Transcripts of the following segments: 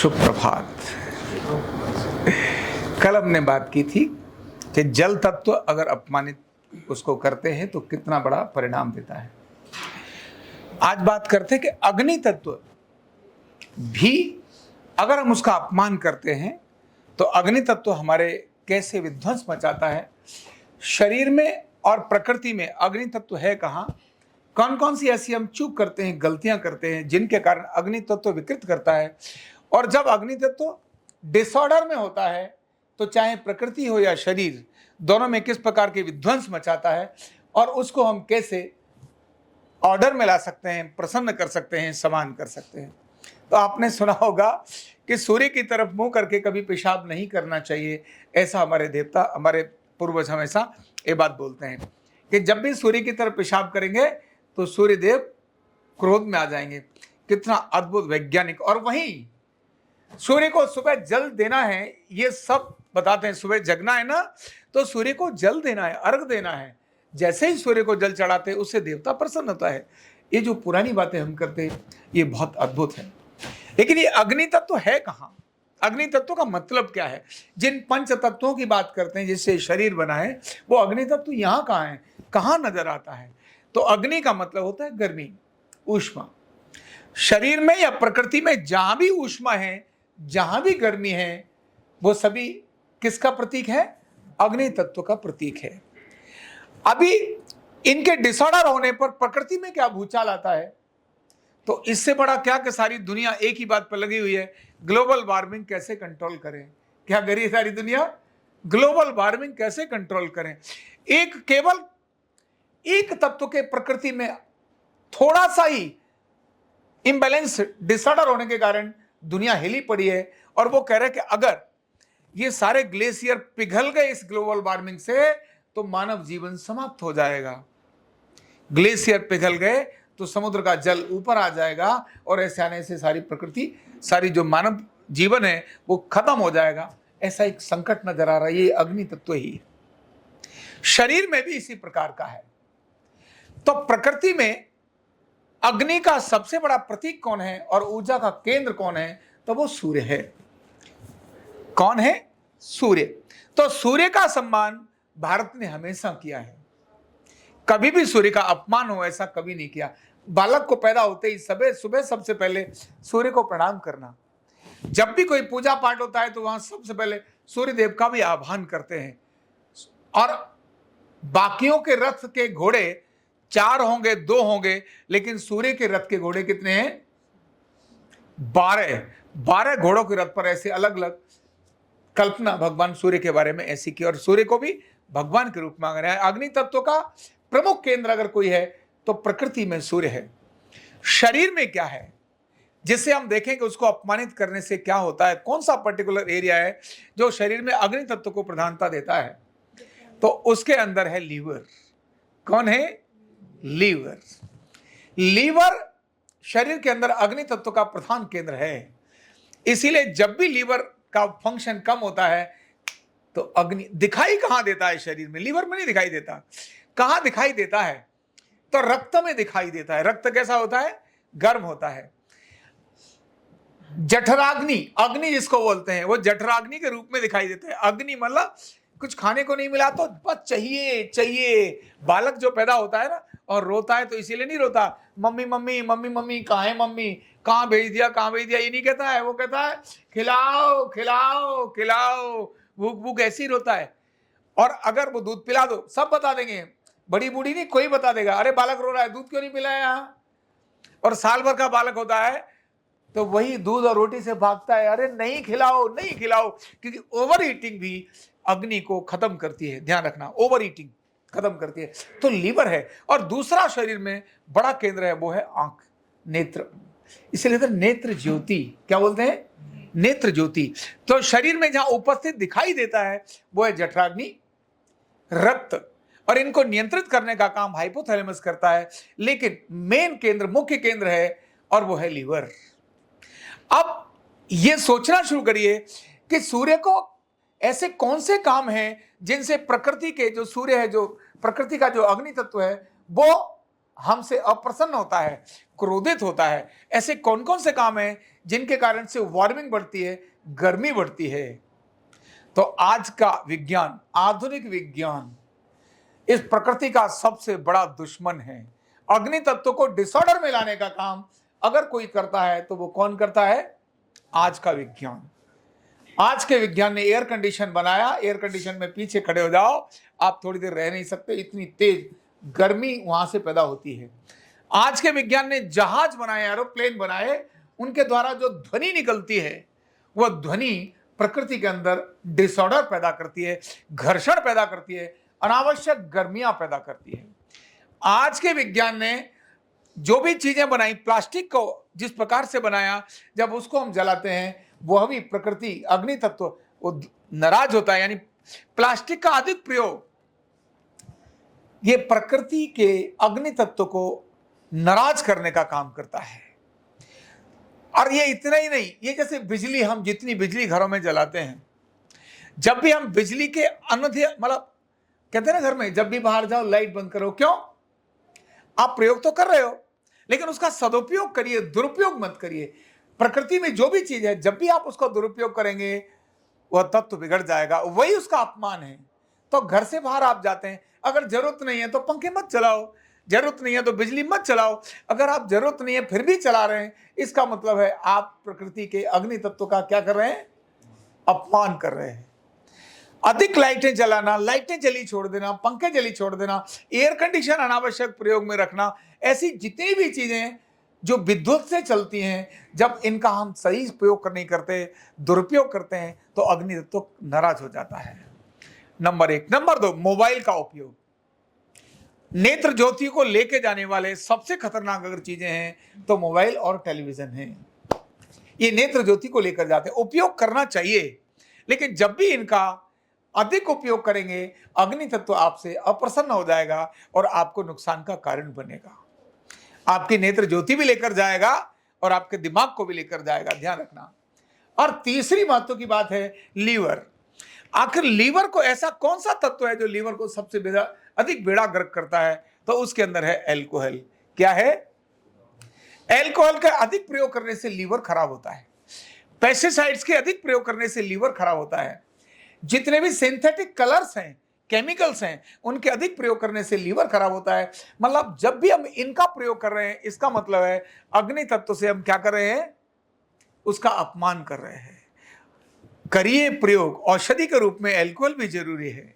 शुभ प्रभात। कल हमने बात की थी कि जल तत्व अगर अपमानित उसको करते हैं तो कितना बड़ा परिणाम देता है। आज बात करते हैं कि अग्नि तत्व भी अगर हम उसका अपमान करते हैं तो अग्नि तत्व हमारे कैसे विध्वंस मचाता है। शरीर में और प्रकृति में अग्नि तत्व है कहाँ, कौन कौन सी ऐसी हम चूक करते हैं, गलतियां करते हैं जिनके कारण अग्नि तत्व विकृत करता है। और जब अग्नि तत्व डिसऑर्डर में होता है तो चाहे प्रकृति हो या शरीर, दोनों में किस प्रकार के विध्वंस मचाता है और उसको हम कैसे ऑर्डर में ला सकते हैं, प्रसन्न कर सकते हैं, समान कर सकते हैं। तो आपने सुना होगा कि सूर्य की तरफ मुंह करके कभी पेशाब नहीं करना चाहिए। ऐसा हमारे देवता, हमारे पूर्वज हमेशा ये बात बोलते हैं कि जब भी सूर्य की तरफ पेशाब करेंगे तो सूर्य देव क्रोध में आ जाएंगे। कितना अद्भुत वैज्ञानिक। और वहीं सूर्य को सुबह जल देना है, ये सब बताते हैं। सुबह जगना है ना तो सूर्य को जल देना है, अर्घ देना है। जैसे ही सूर्य को जल चढ़ाते हैं उससे देवता प्रसन्न होता है। ये जो पुरानी बातें हम करते हैं ये बहुत अद्भुत है। लेकिन ये अग्नि तत्व है कहाँ, अग्नि तत्व का मतलब क्या है? जिन पंच तत्वों की बात करते हैं जिससे शरीर बना है, वो अग्नि तत्व यहाँ कहाँ है, कहाँ नजर आता है? तो अग्नि का मतलब होता है गर्मी, ऊष्मा। शरीर में या प्रकृति में जहां भी ऊष्मा है, जहां भी गर्मी है, वो सभी किसका प्रतीक है? अग्नि तत्व का प्रतीक है। अभी इनके डिसऑर्डर होने पर प्रकृति में क्या भूचाल आता है, तो इससे बड़ा क्या कि सारी दुनिया एक ही बात पर लगी हुई है, ग्लोबल वार्मिंग कैसे कंट्रोल करें। क्या करिए सारी दुनिया? ग्लोबल वार्मिंग कैसे कंट्रोल करें। एक केवल एक तत्व के प्रकृति में थोड़ा सा ही इम्बैलेंस, डिसऑर्डर होने के कारण दुनिया हिली पड़ी है। और वो कह रहे हैं कि अगर ये सारे ग्लेशियर पिघल गए इस ग्लोबल वार्मिंग से तो मानव जीवन समाप्त हो जाएगा। ग्लेशियर पिघल गए तो समुद्र का जल ऊपर आ जाएगा और ऐसे आने से सारी प्रकृति, सारी जो मानव जीवन है वो खत्म हो जाएगा। ऐसा एक संकट नजर आ रहा है। ये अग्नि तत्व ही है। शरीर में भी इसी प्रकार का है। तो प्रकृति में अग्नि का सबसे बड़ा प्रतीक कौन है और ऊर्जा का केंद्र कौन है? तो वो सूर्य है। कौन है? सूर्य। तो सूर्य का सम्मान भारत ने हमेशा किया है। कभी भी सूर्य का अपमान हो ऐसा कभी नहीं किया। बालक को पैदा होते ही सुबह सबसे पहले सूर्य को प्रणाम करना। जब भी कोई पूजा पाठ होता है तो वहां सबसे पहले सूर्य देव का भी आह्वान करते हैं। और बाकियों के रथ के घोड़े 4 होंगे, 2 होंगे, लेकिन सूर्य के रथ के घोड़े कितने हैं? 12 घोड़ों के रथ पर ऐसे अलग अलग कल्पना भगवान सूर्य के बारे में ऐसी की और सूर्य को भी भगवान के रूप में मांग रहे हैं। अग्नि तत्व का प्रमुख केंद्र अगर कोई है तो प्रकृति में सूर्य है। शरीर में क्या है जिसे हम देखें कि उसको अपमानित करने से क्या होता है? कौन सा पर्टिकुलर एरिया है जो शरीर में अग्नि तत्व को प्रधानता देता है? तो उसके अंदर है लीवर। कौन है? लीवर। लीवर शरीर के अंदर अग्नि तत्व का प्रधान केंद्र है। इसीलिए जब भी लीवर का फंक्शन कम होता है तो अग्नि दिखाई कहां देता है? शरीर में, लीवर में नहीं दिखाई देता। कहां दिखाई देता है? तो रक्त में दिखाई देता है। रक्त कैसा होता है? गर्म होता है। जठराग्नि, अग्नि जिसको बोलते हैं, वो जठराग्नि के रूप में दिखाई देता है। अग्नि मतलब कुछ खाने को नहीं मिला तो बस चाहिए चाहिए। बालक जो पैदा होता है ना और रोता है तो इसीलिए नहीं रोता मम्मी मम्मी मम्मी मम्मी कहाँ है मम्मी, कहाँ भेज दिया, कहाँ भेज दिया, ये नहीं कहता है। वो कहता है खिलाओ खिलाओ खिलाओ, भूख भूख ऐसी रोता है। और अगर वो दूध पिला दो सब बता देंगे, बड़ी बूढ़ी नहीं कोई बता देगा, अरे बालक रो रहा है दूध क्यों नहीं पिलाया यहाँ। और साल भर का बालक होता है तो वही दूध और रोटी से भागता है, अरे नहीं खिलाओ नहीं खिलाओ। क्योंकि ओवर ईटिंग भी अग्नि को खत्म करती है। ध्यान रखना, ओवर ईटिंग खत्म करती है। तो लीवर है। और दूसरा शरीर में बड़ा केंद्र है, वो है आंख, नेत्र। इसलिए तो नेत्र ज्योति, क्या बोलते हैं? नेत्र ज्योति। तो शरीर में जहां उपस्थित दिखाई देता है वो है जठराग्नि, रक्त। और इनको नियंत्रित करने का काम हाइपोथैलेमस करता है, लेकिन मेन केंद्र, मुख्य केंद्र है और वो है लीवर। अब ये सोचना शुरू करिए कि सूर्य को ऐसे कौन से काम हैं जिनसे प्रकृति के, जो सूर्य है, जो प्रकृति का जो अग्नि तत्व है, वो हमसे अप्रसन्न होता है, क्रोधित होता है। ऐसे कौन कौन से काम हैं जिनके कारण से वार्मिंग बढ़ती है, गर्मी बढ़ती है? तो आज का विज्ञान, आधुनिक विज्ञान इस प्रकृति का सबसे बड़ा दुश्मन है। अग्नि तत्व को डिसऑर्डर में लाने का काम अगर कोई करता है तो वो कौन करता है? आज का विज्ञान। आज के विज्ञान ने एयर कंडीशन बनाया, एयर कंडीशन में पीछे खड़े हो जाओ, आप थोड़ी देर रह नहीं सकते, इतनी तेज गर्मी वहां से पैदा होती है। आज के विज्ञान ने जहाज बनाए, एरोप्लेन बनाए, उनके द्वारा जो ध्वनि निकलती है वह ध्वनि प्रकृति के अंदर डिसऑर्डर पैदा करती है, घर्षण पैदा करती है, अनावश्यक गर्मियां पैदा करती है। आज के विज्ञान ने जो भी चीजें बनाई, प्लास्टिक को जिस प्रकार से बनाया, जब उसको हम जलाते हैं वह भी प्रकृति, अग्नि तत्व वो नाराज होता है। यानी प्लास्टिक का अधिक प्रयोग ये प्रकृति के अग्नि तत्व को नाराज करने का काम करता है। और ये इतना ही नहीं, ये जैसे बिजली, हम जितनी बिजली घरों में जलाते हैं, जब भी हम बिजली के मतलब कहते हैं ना, घर में जब भी बाहर जाओ लाइट बंद करो, क्यों? आप प्रयोग तो कर रहे हो, लेकिन उसका सदुपयोग करिए, दुरुपयोग मत करिए। प्रकृति में जो भी चीज है, जब भी आप उसका दुरुपयोग करेंगे वह तत्व बिगड़ जाएगा, वही उसका अपमान है। तो घर से बाहर आप जाते हैं, अगर जरूरत नहीं है तो पंखे मत चलाओ, जरूरत नहीं है तो बिजली मत चलाओ। अगर आप जरूरत नहीं है फिर भी चला रहे हैं, इसका मतलब है आप प्रकृति के अग्नि तत्व का क्या कर रहे हैं? अपमान कर रहे हैं। अधिक लाइटें जलाना, लाइटें जली छोड़ देना, पंखे जली छोड़ देना, एयर कंडीशन अनावश्यक प्रयोग में रखना, ऐसी जितनी भी चीजें जो विद्युत से चलती हैं, जब इनका हम सही प्रयोग नहीं करते, दुरुपयोग करते हैं, तो अग्नि तत्व नाराज हो जाता है। नंबर 1। नंबर 2, मोबाइल का उपयोग। नेत्र ज्योति को लेके जाने वाले सबसे खतरनाक अगर चीजें हैं तो मोबाइल और टेलीविजन है। ये नेत्र ज्योति को लेकर जाते हैं। उपयोग करना चाहिए, लेकिन जब भी इनका अधिक उपयोग करेंगे, अग्नि तत्व आपसे अप्रसन्न हो जाएगा और आपको नुकसान का कारण बनेगा। आपकी नेत्र ज्योति भी लेकर जाएगा और आपके दिमाग को भी लेकर जाएगा, ध्यान रखना। और तीसरी महत्व की बात है लीवर। आखिर लीवर को ऐसा कौन सा तत्व है जो लीवर को सबसे अधिक बेड़ा गर्क करता है? तो उसके अंदर है एल्कोहल। क्या है? एल्कोहल का अधिक प्रयोग करने से लीवर खराब होता है। पेस्टिसाइड्स के अधिक प्रयोग करने से लीवर खराब होता है। जितने भी सिंथेटिक कलर्स हैं, केमिकल्स हैं, उनके अधिक प्रयोग करने से लीवर खराब होता है। मतलब जब भी हम इनका प्रयोग कर रहे हैं, इसका मतलब है अग्नि तत्व से हम क्या कर रहे हैं? उसका अपमान कर रहे हैं। करिए प्रयोग, औषधि के रूप में एल्कोहल भी जरूरी है।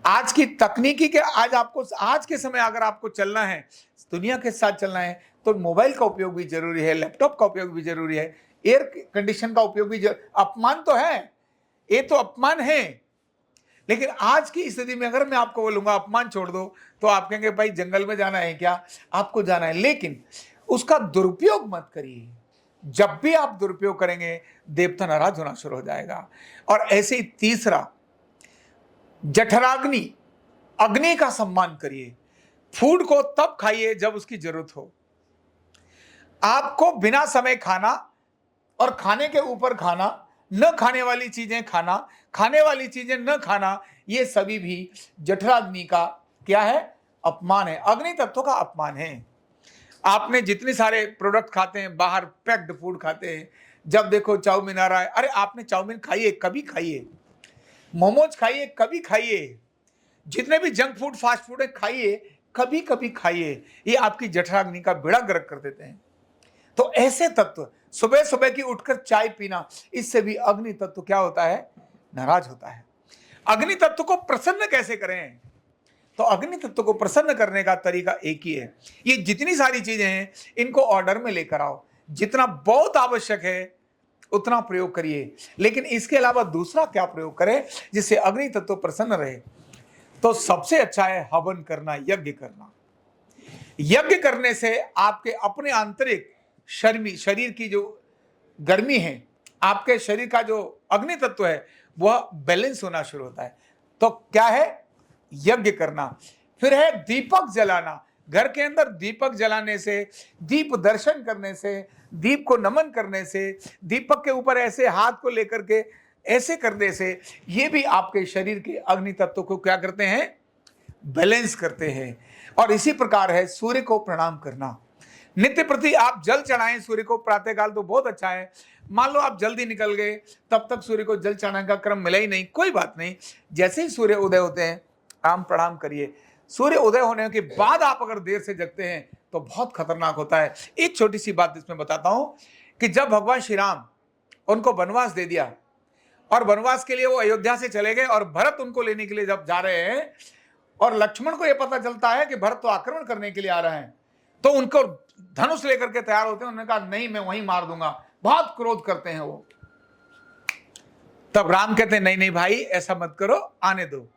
आज की तकनीकी के आज के समय अगर आपको चलना है, दुनिया के साथ चलना है, तो मोबाइल का उपयोग भी जरूरी है, लैपटॉप का उपयोग भी जरूरी है, एयर कंडीशन का उपयोग भी अपमान तो है, ये तो अपमान है। लेकिन आज की स्थिति में अगर मैं आपको बोलूंगा अपमान छोड़ दो, तो आप कहेंगे भाई जंगल में जाना है क्या? आपको जाना है, लेकिन उसका दुरुपयोग मत करिए। जब भी आप दुरुपयोग करेंगे, देवता नाराज होना शुरू हो जाएगा। और ऐसे ही तीसरा, जठराग्नि, अग्नि का सम्मान करिए। फूड को तब खाइए जब उसकी जरूरत हो। आपको बिना समय खाना और खाने के ऊपर खाना, न खाने वाली चीजें खाना, खाने वाली चीजें न खाना, ये सभी भी जठराग्नि का क्या है? अपमान है, अग्नि तत्व का अपमान है। आपने जितने सारे प्रोडक्ट खाते हैं, बाहर पैक्ड फूड खाते हैं, जब देखो चाउमीन आ रहा है, अरे आपने चाउमीन खाइए, कभी खाइए, मोमोज खाइए, कभी खाइए, जितने भी जंक फूड, फास्ट फूड है खाइए, कभी कभी खाइए। ये आपकी जठराग्नि का बेड़ा गर्क कर देते हैं। तो ऐसे तत्व, सुबह सुबह की उठकर चाय पीना, इससे भी अग्नि तत्व क्या होता है? नाराज होता है। अग्नि तत्व को प्रसन्न कैसे करें? तो अग्नि तत्व को प्रसन्न करने का तरीका एक ही है। ये जितनी सारी चीजें हैं, इनको ऑर्डर में लेकर आओ। जितना बहुत आवश्यक है उतना प्रयोग करिए, लेकिन इसके अलावा दूसरा क्या प्रयोग करें जिससे अग्नि तत्व प्रसन्न रहे? तो सबसे अच्छा है हवन करना, यज्ञ करना। यज्ञ करने से आपके अपने आंतरिक शरीर की जो गर्मी है, आपके शरीर का जो अग्नि तत्व है, वह बैलेंस होना शुरू होता है। तो क्या है? यज्ञ करना। फिर है दीपक जलाना। घर के अंदर दीपक जलाने से, दीप दर्शन करने से, दीप को नमन करने से, दीपक के ऊपर ऐसे हाथ को लेकर के ऐसे करने से, ये भी आपके शरीर के अग्नि तत्व को क्या करते हैं? बैलेंस करते हैं। और इसी प्रकार है सूर्य को प्रणाम करना। नित्य प्रति आप जल चढ़ाएं सूर्य को प्रातःकाल तो बहुत अच्छा है। मान लो आप जल्दी निकल गए, तब तक सूर्य को जल चढ़ाने का क्रम मिला ही नहीं, कोई बात नहीं, जैसे ही सूर्य उदय होते हैं आप प्रणाम करिए। सूर्य उदय होने के बाद आप अगर देर से जगते हैं तो बहुत खतरनाक होता है। एक छोटी सी बात इसमें बताता हूं कि जब भगवान श्री राम उनको वनवास दे दिया और वनवास के लिए वो अयोध्या से चले गए और भरत उनको लेने के लिए जब जा रहे हैं और लक्ष्मण को यह पता चलता है कि भरत तो आक्रमण करने के लिए आ रहे हैं, तो उनको धनुष लेकर के तैयार होते हैं। उन्होंने कहा नहीं, मैं वहीं मार दूंगा। बहुत क्रोध करते हैं वो। तब राम कहते हैं नहीं नहीं भाई, ऐसा मत करो, आने दो।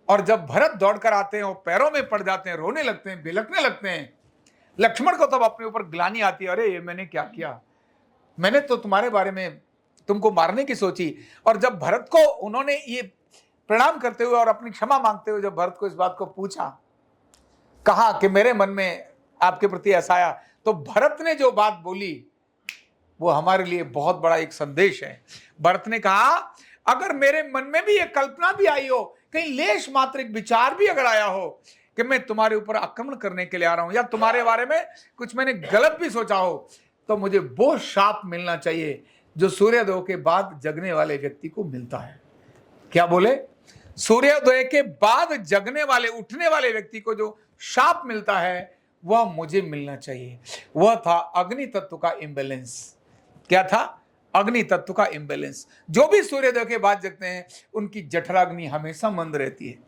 और जब भरत दौड़कर आते हैं और पैरों में पड़ जाते हैं, रोने लगते हैं, बिलखने लगते हैं, लक्ष्मण को तब अपने ऊपर ग्लानि आती है, अरे ये मैंने क्या किया, मैंने तो तुम्हारे बारे में तुमको मारने की सोची। और जब भरत को उन्होंने ये प्रणाम करते हुए और अपनी क्षमा मांगते हुए जब भरत को इस बात को पूछा, कहा कि मेरे मन में आपके प्रति ऐसा आया, तो भरत ने जो बात बोली वो हमारे लिए बहुत बड़ा एक संदेश है। भरत ने कहा अगर मेरे मन में भी एक कल्पना भी आई हो, कहीं लेश मात्र एक विचार भी अगर आया हो कि मैं तुम्हारे ऊपर आक्रमण करने के लिए आ रहा हूं या तुम्हारे बारे में कुछ मैंने गलत भी सोचा हो, तो मुझे वो शाप मिलना चाहिए जो सूर्योदय के बाद जगने वाले व्यक्ति को मिलता है। क्या बोले? सूर्योदय के बाद जगने वाले, उठने वाले व्यक्ति को जो शाप मिलता है वह मुझे मिलना चाहिए। वह था अग्नि तत्व का इम्बैलेंस। क्या था? अग्नि तत्व का इम्बैलेंस। जो भी सूर्योदय के बाद जगते हैं उनकी जठराग्नि हमेशा मंद रहती है,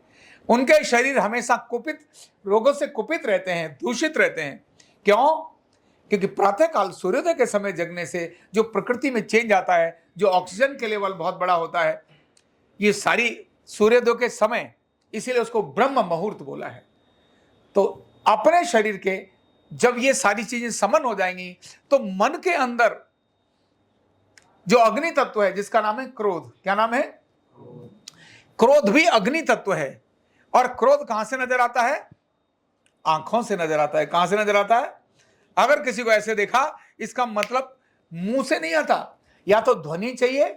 उनके शरीर हमेशा कुपित, रोगों से कुपित रहते हैं, दूषित रहते हैं। क्यों? क्योंकि प्रातःकाल सूर्योदय के समय जगने से जो प्रकृति में चेंज आता है, जो ऑक्सीजन के लेवल बहुत बड़ा होता है, ये सारी सूर्योदय के समय, इसीलिए उसको ब्रह्म मुहूर्त बोला है। तो अपने शरीर के जब ये सारी चीजें समन हो जाएंगी तो मन के अंदर जो अग्नि तत्व है जिसका नाम है क्रोध, क्या नाम है? क्रोध भी अग्नि तत्व है। और क्रोध कहां से नजर आता है? आंखों से नजर आता है। कहां से नजर आता है? अगर किसी को ऐसे देखा, इसका मतलब मुंह से नहीं आता, या तो ध्वनि चाहिए,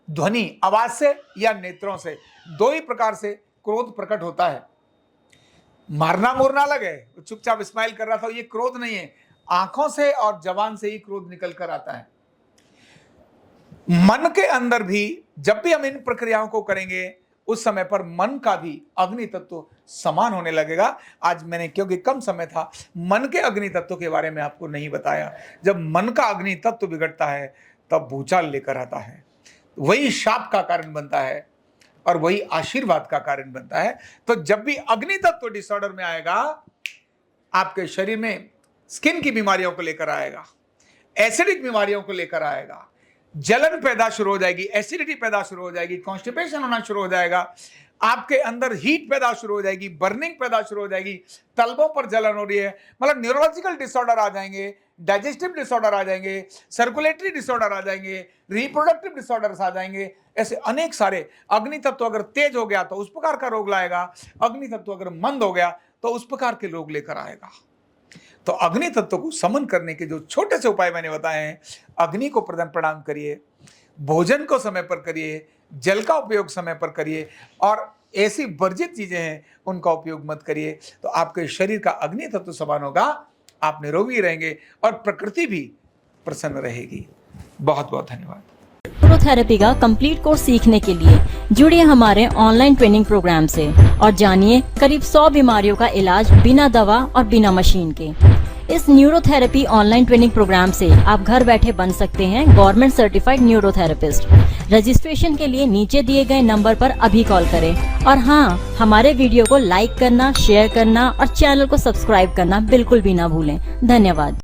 ध्वनि आवाज से, या नेत्रों से। दो ही प्रकार से क्रोध प्रकट होता है। मारना मोरना अलग है, चुपचाप स्माइल कर रहा था, ये क्रोध नहीं है। आंखों से और जबान से ही क्रोध निकल कर आता है। मन के अंदर भी जब भी हम इन प्रक्रियाओं को करेंगे उस समय पर मन का भी अग्नि तत्व समान होने लगेगा। आज मैंने, क्योंकि कम समय था, मन के अग्नि तत्व के बारे में आपको नहीं बताया। जब मन का अग्नि तत्व बिगड़ता है तब भूचाल लेकर आता है, वही शाप का कारण बनता है और वही आशीर्वाद का कारण बनता है। तो जब भी अग्नि तत्व डिसऑर्डर में आएगा, आपके शरीर में स्किन की बीमारियों को लेकर आएगा, एसिडिक बीमारियों को लेकर आएगा, जलन पैदा शुरू हो जाएगी, एसिडिटी पैदा शुरू हो जाएगी, कॉन्स्टिपेशन होना शुरू हो जाएगा, आपके अंदर हीट पैदा शुरू हो जाएगी, बर्निंग पैदा शुरू हो जाएगी, तलबों पर जलन हो रही है, मतलब न्यूरोलॉजिकल डिसऑर्डर आ जाएंगे, डाइजेस्टिव डिसऑर्डर आ जाएंगे, सर्कुलेटरी डिसऑर्डर आ जाएंगे, रिप्रोडक्टिव डिसऑर्डर्स आ जाएंगे। ऐसे अनेक सारे। अग्नि तत्व अगर तेज हो गया तो उस प्रकार का रोग लाएगा, अग्नि तत्व अगर मंद हो गया तो उस प्रकार के रोग लेकर आएगा। तो अग्नि तत्व को समन करने के जो छोटे से उपाय मैंने बताए हैं, अग्नि को प्रणाम करिए, भोजन को समय पर करिए, जल का उपयोग समय पर करिए, और ऐसी वर्जित चीजें हैं उनका उपयोग मत करिए, तो आपके शरीर का अग्नि तत्व समान होगा, आप निरोगी रहेंगे और प्रकृति भी प्रसन्न रहेगी। बहुत बहुत धन्यवाद। न्यूरोथेरेपी का कंप्लीट कोर्स सीखने के लिए जुड़िए हमारे ऑनलाइन ट्रेनिंग प्रोग्राम से और जानिए करीब 100 बीमारियों का इलाज बिना दवा और बिना मशीन के। इस न्यूरोथेरेपी ऑनलाइन ट्रेनिंग प्रोग्राम से आप घर बैठे बन सकते हैं गवर्नमेंट सर्टिफाइड न्यूरोथेरेपिस्ट। रजिस्ट्रेशन के लिए नीचे दिए गए नंबर पर अभी कॉल करें। और हाँ, हमारे वीडियो को लाइक करना, शेयर करना और चैनल को सब्सक्राइब करना बिल्कुल भी ना भूलें। धन्यवाद।